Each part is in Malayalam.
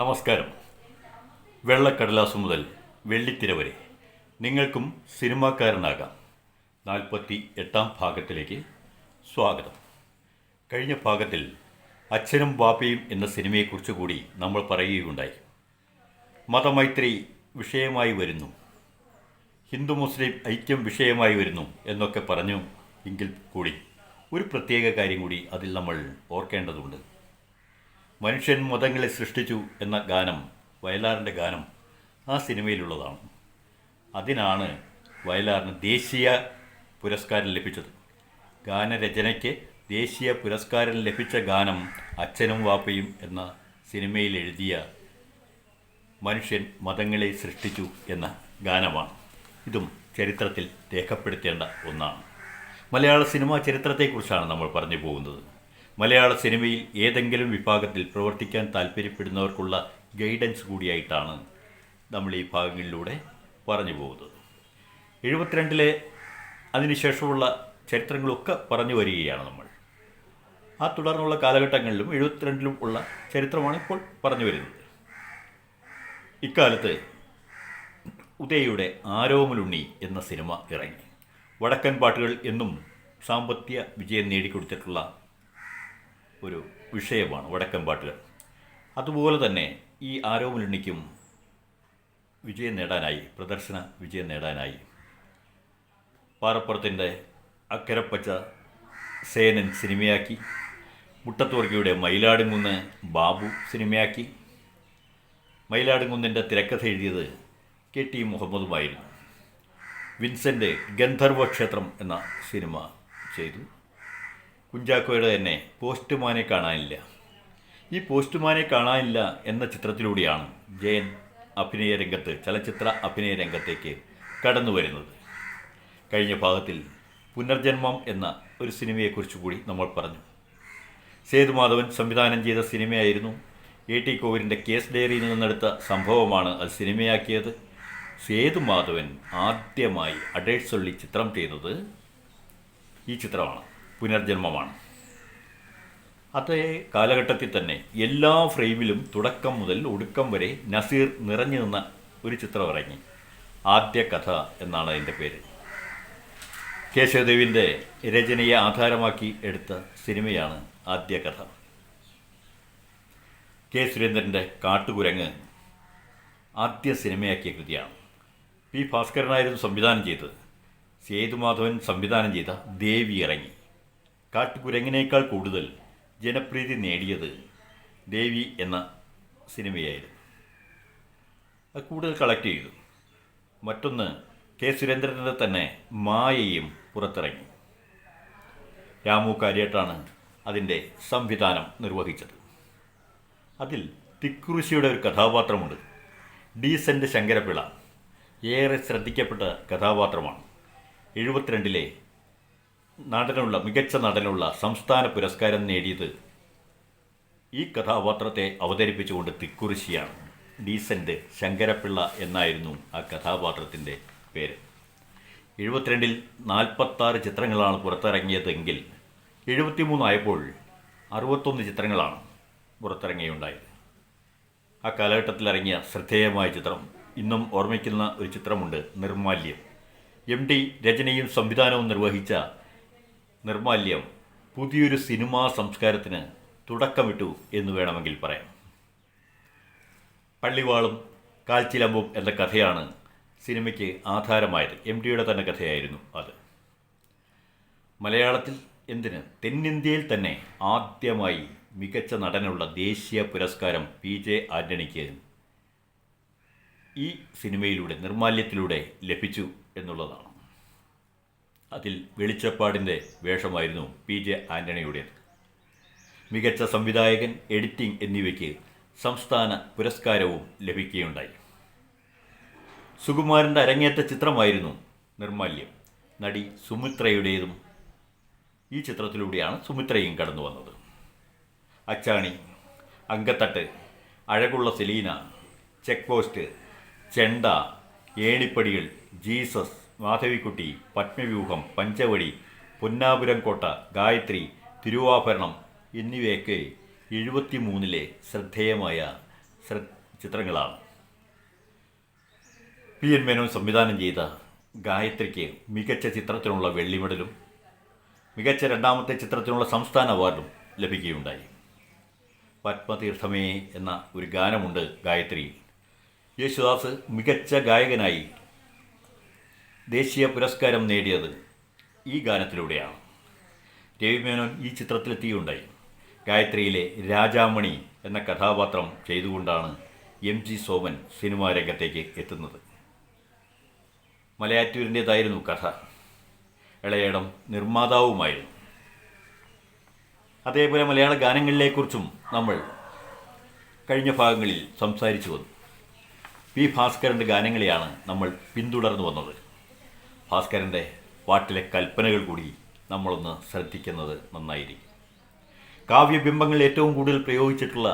നമസ്കാരം. വെള്ളക്കടലാസ് മുതൽ വെള്ളിത്തിര വരെ നിങ്ങൾക്കും സിനിമാക്കാരനാകാം. 48-ാം ഭാഗത്തിലേക്ക് സ്വാഗതം. കഴിഞ്ഞ ഭാഗത്തിൽ അച്ഛനും ബാപ്പയും എന്ന സിനിമയെക്കുറിച്ച് കൂടി നമ്മൾ പറയുകയുണ്ടായി. മതമൈത്രി വിഷയമായി വരുന്നു, ഹിന്ദു മുസ്ലിം ഐക്യം വിഷയമായി വരുന്നു എന്നൊക്കെ പറഞ്ഞു. എങ്കിൽ കൂടി ഒരു പ്രത്യേക കാര്യം കൂടി അതിൽ നമ്മൾ ഓർക്കേണ്ടതുണ്ട്. മനുഷ്യൻ മതങ്ങളെ സൃഷ്ടിച്ചു എന്ന ഗാനം, വയലാറിൻ്റെ ഗാനം, ആ സിനിമയിലുള്ളതാണ്. അതിനാണ് വയലാറിന് ദേശീയ പുരസ്കാരം ലഭിച്ചത്. ഗാനരചനയ്ക്ക് ദേശീയ പുരസ്കാരം ലഭിച്ച ഗാനം അച്ഛനും വാപ്പയും എന്ന സിനിമയിൽ എഴുതിയ മനുഷ്യൻ മതങ്ങളെ സൃഷ്ടിച്ചു എന്ന ഗാനമാണ്. ഇതും ചരിത്രത്തിൽ രേഖപ്പെടുത്തേണ്ട ഒന്നാണ്. മലയാള സിനിമാ ചരിത്രത്തെക്കുറിച്ചാണ് നമ്മൾ പറഞ്ഞു പോകുന്നത്. മലയാള സിനിമയിൽ ഏതെങ്കിലും വിഭാഗത്തിൽ പ്രവർത്തിക്കാൻ താല്പര്യപ്പെടുന്നവർക്കുള്ള ഗൈഡൻസ് കൂടിയായിട്ടാണ് നമ്മൾ ഈ ഭാഗങ്ങളിലൂടെ പറഞ്ഞു പോകുന്നത്. 72-ലെ അതിനുശേഷമുള്ള ചരിത്രങ്ങളൊക്കെ പറഞ്ഞു വരികയാണ് നമ്മൾ. ആ തുടർന്നുള്ള കാലഘട്ടങ്ങളിലും 72-ലും ഉള്ള ചരിത്രമാണ് ഇപ്പോൾ പറഞ്ഞു വരുന്നത്. ഇക്കാലത്ത് ഉദയയുടെ ആരോമലുണ്ണി എന്ന സിനിമ ഇറങ്ങി. വടക്കൻ പാട്ടുകൾ എന്നും സാമ്പത്തിക വിജയം നേടിക്കൊടുത്തിട്ടുള്ള ഒരു വിഷയമാണ് വടക്കൻ പാട്ടുകൾ. അതുപോലെ തന്നെ ഈ ആരോമലുണ്ണിക്കും വിജയം നേടാനായി, പ്രദർശന വിജയം നേടാനായി പാറപ്പുറത്തിൻ്റെ അക്കരപ്പച്ച സേനൻ സിനിമയാക്കി, മുട്ടത്തുവർക്കിയുടെ മയിലാടുംകുന്ന് ബാബു സിനിമയാക്കി. മയിലാടുംകുന്നിൻ്റെ തിരക്കഥ എഴുതിയത് KT മുഹമ്മദുമായിരുന്നു. വിൻസെൻ്റ് ഗന്ധർവക്ഷേത്രം എന്ന സിനിമ ചെയ്തു. കുഞ്ചാക്കോയുടെ തന്നെ പോസ്റ്റ്മാനെ കാണാനില്ല. ഈ പോസ്റ്റ്മാനെ കാണാനില്ല എന്ന ചിത്രത്തിലൂടെയാണ് ജയൻ അഭിനയ രംഗത്ത്, ചലച്ചിത്ര അഭിനയ രംഗത്തേക്ക് കടന്നു വരുന്നത്. കഴിഞ്ഞ ഭാഗത്തിൽ പുനർജന്മം എന്ന ഒരു സിനിമയെക്കുറിച്ച് കൂടി നമ്മൾ പറഞ്ഞു. സേതുമാധവൻ സംവിധാനം ചെയ്ത സിനിമയായിരുന്നു. AT കോവൂരിൻ്റെ കേസ് ഡയറിയിൽ നിന്നെടുത്ത സംഭവമാണ് അത് സിനിമയാക്കിയത്. സേതുമാധവൻ ആദ്യമായി അഡേഴ്സൊള്ളി ചിത്രം ചെയ്തത് ഈ ചിത്രമാണ്, പുനർജന്മമാണ്. അതേ കാലഘട്ടത്തിൽ തന്നെ എല്ലാ ഫ്രെയിമിലും തുടക്കം മുതൽ ഒടുക്കം വരെ നസീർ നിറഞ്ഞു നിന്ന ഒരു ചിത്രം ഇറങ്ങി. ആദ്യ കഥ എന്നാണ് അതിൻ്റെ പേര്. കേശവദേവിൻ്റെ രചനയെ ആധാരമാക്കി എടുത്ത സിനിമയാണ് ആദ്യ കഥ. K. സുരേന്ദ്രൻ്റെ കാട്ടുകുരങ്ങ് ആദ്യ സിനിമയാക്കിയ കൃതിയാണ്. P. ഭാസ്കരനായിരുന്നു സംവിധാനം ചെയ്തത്. സേതുമാധവൻ സംവിധാനം ചെയ്ത ദേവി ഇറങ്ങി. കാട്ടുകുരങ്ങിനേക്കാൾ കൂടുതൽ ജനപ്രീതി നേടിയത് ദേവി എന്ന സിനിമയായിരുന്നു. അത് കൂടുതൽ കളക്ട് ചെയ്തു. മറ്റൊന്ന് K. സുരേന്ദ്രൻ്റെ തന്നെ മായയും പുറത്തിറങ്ങി. രാമു കാര്യാട്ടാണ് അതിൻ്റെ സംവിധാനം നിർവഹിച്ചത്. അതിൽ തിക്കുറിശിയുടെ ഒരു കഥാപാത്രമുണ്ട്. ഡീസൻ്റ് ശങ്കരപ്പിള്ള ഏറെ ശ്രദ്ധിക്കപ്പെട്ട കഥാപാത്രമാണ്. 72-ലെ മികച്ച നടനുള്ള സംസ്ഥാന പുരസ്കാരം നേടിയത് ഈ കഥാപാത്രത്തെ അവതരിപ്പിച്ചുകൊണ്ട് തിക്കുറിശിയാണ്. ഡീസൻ്റ് ശങ്കരപ്പിള്ള എന്നായിരുന്നു ആ കഥാപാത്രത്തിൻ്റെ പേര്. 72-ൽ 46 ചിത്രങ്ങളാണ് പുറത്തിറങ്ങിയതെങ്കിൽ 73 ആയപ്പോൾ 61 ചിത്രങ്ങളാണ് പുറത്തിറങ്ങിയുണ്ടായത്. ആ കാലഘട്ടത്തിൽ ഇറങ്ങിയ ശ്രദ്ധേയമായ ചിത്രം, ഇന്നും ഓർമ്മിക്കുന്ന ഒരു ചിത്രമുണ്ട്, നിർമാല്യം. MD രചനയും സംവിധാനവും നിർവഹിച്ച നിർമാല്യം പുതിയൊരു സിനിമാ സംസ്കാരത്തിന് തുടക്കമിട്ടു എന്ന് വേണമെങ്കിൽ പറയാം. പള്ളിവാളും കാൽച്ചിലമ്പും എന്ന കഥയാണ് സിനിമയ്ക്ക് ആധാരമായത്. MDയുടെ തന്നെ കഥയായിരുന്നു അത്. മലയാളത്തിൽ തെന്നിന്ത്യയിൽ തന്നെ ആദ്യമായി മികച്ച നടനുള്ള ദേശീയ പുരസ്കാരം PJ ആൻ്റണിക്ക് ഈ സിനിമയിലൂടെ, നിർമാല്യത്തിലൂടെ ലഭിച്ചു എന്നുള്ളതാണ്. അതിൽ വെളിച്ചപ്പാടിൻ്റെ വേഷമായിരുന്നു PJ ആൻ്റണിയുടേത്. മികച്ച സംവിധായകൻ, എഡിറ്റിംഗ് എന്നിവയ്ക്ക് സംസ്ഥാന പുരസ്കാരവും ലഭിക്കുകയുണ്ടായി. സുകുമാരൻ്റെ അരങ്ങേറ്റ ചിത്രമായിരുന്നു നിർമാല്യം. നടി സുമിത്രയുടേതും ഈ ചിത്രത്തിലൂടെയാണ് സുമിത്രയും കടന്നു വന്നത്. അച്ചാണി, അങ്കത്തട്ട്, അഴകുള്ള സെലീന, ചെക്ക് പോസ്റ്റ്, ചെണ്ട, ഏണിപ്പടികൾ, ജീസസ്, മാധവിക്കുട്ടി, പത്മവ്യൂഹം, പഞ്ചവടി, പൊന്നാപുരം കോട്ട, ഗായത്രി, തിരുവാഭരണം എന്നിവയൊക്കെ 73-ലെ ശ്രദ്ധേയമായ ചിത്രങ്ങളാണ്. പി എൻ മേനോൻ സംവിധാനം ചെയ്ത ഗായത്രിക്ക് മികച്ച ചിത്രത്തിനുള്ള വെള്ളി മെഡലും മികച്ച രണ്ടാമത്തെ ചിത്രത്തിനുള്ള സംസ്ഥാന അവാർഡും ലഭിക്കുകയുണ്ടായി. പത്മതീർത്ഥമേ എന്ന ഒരു ഗാനമുണ്ട് ഗായത്രിയിൽ. യേശുദാസ് മികച്ച ഗായകനായി ദേശീയ പുരസ്കാരം നേടിയത് ഈ ഗാനത്തിലൂടെയാണ്. രവി മേനോൻ ഈ ചിത്രത്തിലെത്തിയുണ്ടായി. ഗായത്രിയിലെ രാജാമണി എന്ന കഥാപാത്രം ചെയ്തുകൊണ്ടാണ് MG സോമൻ സിനിമാ രംഗത്തേക്ക് എത്തുന്നത്. മലയാറ്റൂരിൻ്റേതായിരുന്നു കഥ. ഇളയടം നിർമ്മാതാവുമായിരുന്നു. അതേപോലെ മലയാള ഗാനങ്ങളിലെക്കുറിച്ചും നമ്മൾ കഴിഞ്ഞ ഭാഗങ്ങളിൽ സംസാരിച്ചു വന്നു. പി ഭാസ്കരൻ്റെ ഗാനങ്ങളെയാണ് നമ്മൾ പിന്തുടർന്നു വന്നത്. ഭാസ്കരൻ്റെ പാട്ടിലെ കൽപ്പനകൾ കൂടി നമ്മളൊന്ന് ശ്രദ്ധിക്കുന്നത് നന്നായിരിക്കും. കാവ്യബിംബങ്ങൾ ഏറ്റവും കൂടുതൽ പ്രയോഗിച്ചിട്ടുള്ള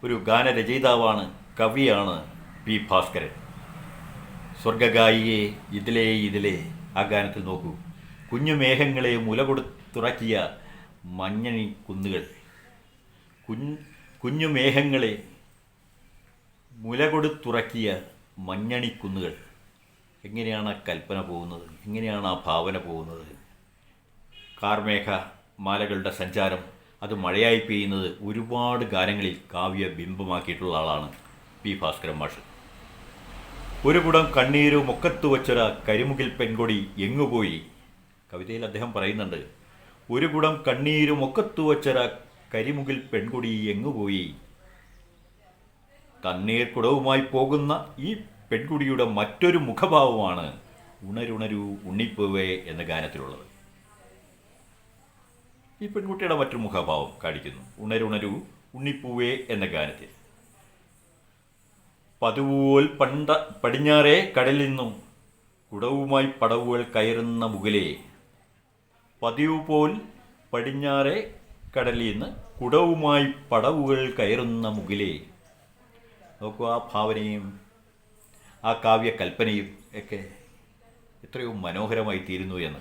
ഒരു ഗാനരചയിതാവാണ്, കവിയാണ് പി ഭാസ്കരൻ. സ്വർഗഗായിയെ ഇതിലേ ഇതിലേ ആ ഗാനത്തിൽ നോക്കൂ. കുഞ്ഞു മേഘങ്ങളെ മുല കൊടുത്തുറക്കിയ മഞ്ഞണി കുന്നുകൾ, കുഞ്ഞു മേഘങ്ങളെ മുല കൊടുത്തുറക്കിയ മഞ്ഞണിക്കുന്നുകൾ. എങ്ങനെയാണ് ആ കൽപ്പന പോകുന്നത്? എങ്ങനെയാണ് ആ ഭാവന പോകുന്നത്? കാർമേഘ മാലകളുടെ സഞ്ചാരം, അത് മഴയായി പെയ്യുന്നത് ഒരുപാട് ഗാനങ്ങളിൽ കാവ്യ ബിംബമാക്കിയിട്ടുള്ള ആളാണ് പി ഭാസ്കരൻ മാഷ്. ഒരു കുടം കണ്ണീരു മുക്കത്തു വച്ചൊര കരിമുകിൽ പെൺകൊടി എങ്ങുപോയി. കവിതയിൽ അദ്ദേഹം പറയുന്നുണ്ട്, ഒരു കുടം കണ്ണീരു മുക്കത്തു വച്ചൊര കരിമുകിൽ പെൺകൊടി എങ്ങുപോയി. കണ്ണീർ കുടവുമായി പോകുന്ന ഈ പെൺകുടിയുടെ മറ്റൊരു മുഖഭാവമാണ് ഉണരുണരൂ ഉണ്ണിപ്പൂവേ എന്ന ഗാനത്തിലുള്ളത്. ഈ പെൺകുട്ടിയുടെ മറ്റൊരു മുഖഭാവം കാണിക്കുന്നു ഉണരുണരൂ ഉണ്ണിപ്പൂവേ എന്ന ഗാനത്തിൽ. പതുപോൽ പടിഞ്ഞാറേ കടലിൽ നിന്നും കുടവുമായി പടവുകൾ കയറുന്ന മുകിലേ. പതിവ് പോൽ പടിഞ്ഞാറേ കടലിൽ നിന്ന് കുടവുമായി പടവുകൾ കയറുന്ന മുകിലേ. നോക്കൂ, ആ ഭാവനയും ആ കാവ്യകൽപ്പനയും ഒക്കെ എത്രയോ മനോഹരമായി തീരുന്നു എന്ന്.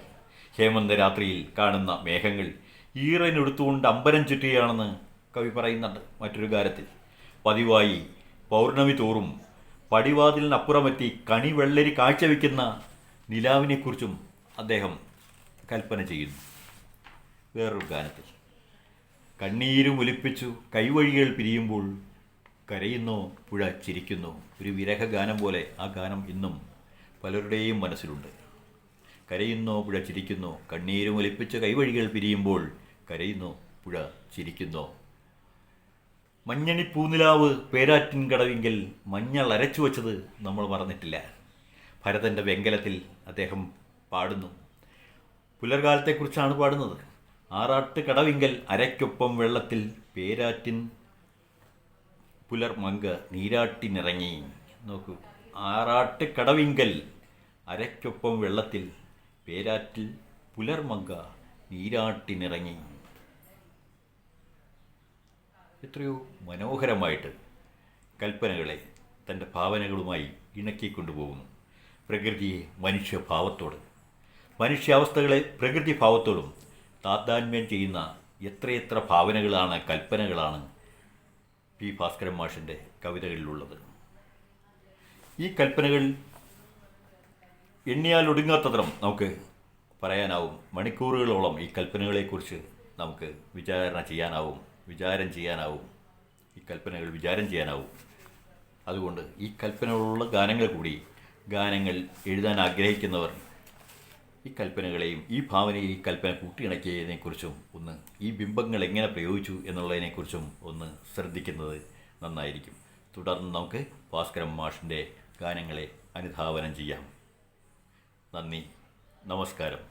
ഹേമന്ത രാത്രിയിൽ കാണുന്ന മേഘങ്ങൾ ഈറനെടുത്തുകൊണ്ട് അമ്പരം ചുറ്റുകയാണെന്ന് കവി പറയുന്നുണ്ട് മറ്റൊരു ഗാനത്തിൽ. പതിവായി പൗർണമി തോറും പടിവാതിലിനപ്പുറമെത്തി കണിവെള്ളരി കാഴ്ചവെക്കുന്ന നിലാവിനെക്കുറിച്ചും അദ്ദേഹം കൽപ്പന ചെയ്യുന്നു. വേറൊരു ഗാനത്തിൽ കണ്ണീരുമൊലിപ്പിച്ചു കൈവഴികൾ പിരിയുമ്പോൾ കരയുന്നോ പുഴ ചിരിക്കുന്നു. ഒരു വിരഹ ഗാനം പോലെ ആ ഗാനം ഇന്നും പലരുടെയും മനസ്സിലുണ്ട്. കരയുന്നോ പുഴ ചിരിക്കുന്നു, കണ്ണീരുമൊലിപ്പിച്ച കൈവഴികൾ പിരിയുമ്പോൾ കരയുന്നോ പുഴ ചിരിക്കുന്നോ. മഞ്ഞണി പൂനിലാവ് പേരാറ്റിൻ കടവിങ്കൽ മഞ്ഞൾ അരച്ചു വച്ചത് നമ്മൾ മറന്നിട്ടില്ല. ഭരതൻ്റെ വെങ്കലത്തിൽ അദ്ദേഹം പാടുന്നു. പുലർകാലത്തെക്കുറിച്ചാണ് പാടുന്നത്. ആറാട്ട് കടവിങ്കൽ അരയ്ക്കൊപ്പം വെള്ളത്തിൽ പേരാറ്റിൻ പുലർമങ്ക നീരാട്ടിനിറങ്ങി. നോക്കൂ, ആറാട്ട് കടവിങ്കൽ അരയ്ക്കൊപ്പം വെള്ളത്തിൽ പേരാറ്റിൽ പുലർമങ്ക നീരാട്ടിനിറങ്ങി. എത്രയോ മനോഹരമായിട്ട് കൽപ്പനകളെ തൻ്റെ ഭാവനകളുമായി ഇണക്കിക്കൊണ്ടുപോകുന്നു. പ്രകൃതിയെ മനുഷ്യഭാവത്തോട്, മനുഷ്യാവസ്ഥകളെ പ്രകൃതി ഭാവത്തോടും താതാത്മ്യം ചെയ്യുന്ന എത്രയെത്ര ഭാവനകളാണ്, കൽപ്പനകളാണ് പി ഭാസ്കരൻ മാഷിൻ്റെ കവിതകളിലുള്ളത്. ഈ കൽപ്പനകൾ എണ്ണിയാൽ ഒടുങ്ങാത്തത്രം നമുക്ക് പറയാനാവും. മണിക്കൂറുകളോളം ഈ കൽപ്പനകളെക്കുറിച്ച് നമുക്ക് വിചാരം ചെയ്യാനാവും. ഈ കൽപ്പനകൾ വിചാരം ചെയ്യാനാവും. അതുകൊണ്ട് ഈ കൽപ്പനകളുള്ള ഗാനങ്ങൾ എഴുതാൻ ആഗ്രഹിക്കുന്നവർ ഈ കൽപ്പനകളെയും ഈ ഭാവനയിൽ ഈ കൽപ്പന കൂട്ടിയിണക്കിയതിനെക്കുറിച്ചും ഒന്ന്, ഈ ബിംബങ്ങൾ എങ്ങനെ പ്രയോഗിച്ചു എന്നുള്ളതിനെക്കുറിച്ചും ഒന്ന് ശ്രദ്ധിക്കുന്നത് നന്നായിരിക്കും. തുടർന്ന് നമുക്ക് ഭാസ്കരൻ മാഷിൻ്റെ ഗാനങ്ങളെ അനുധാവനം ചെയ്യാം. നന്ദി, നമസ്കാരം.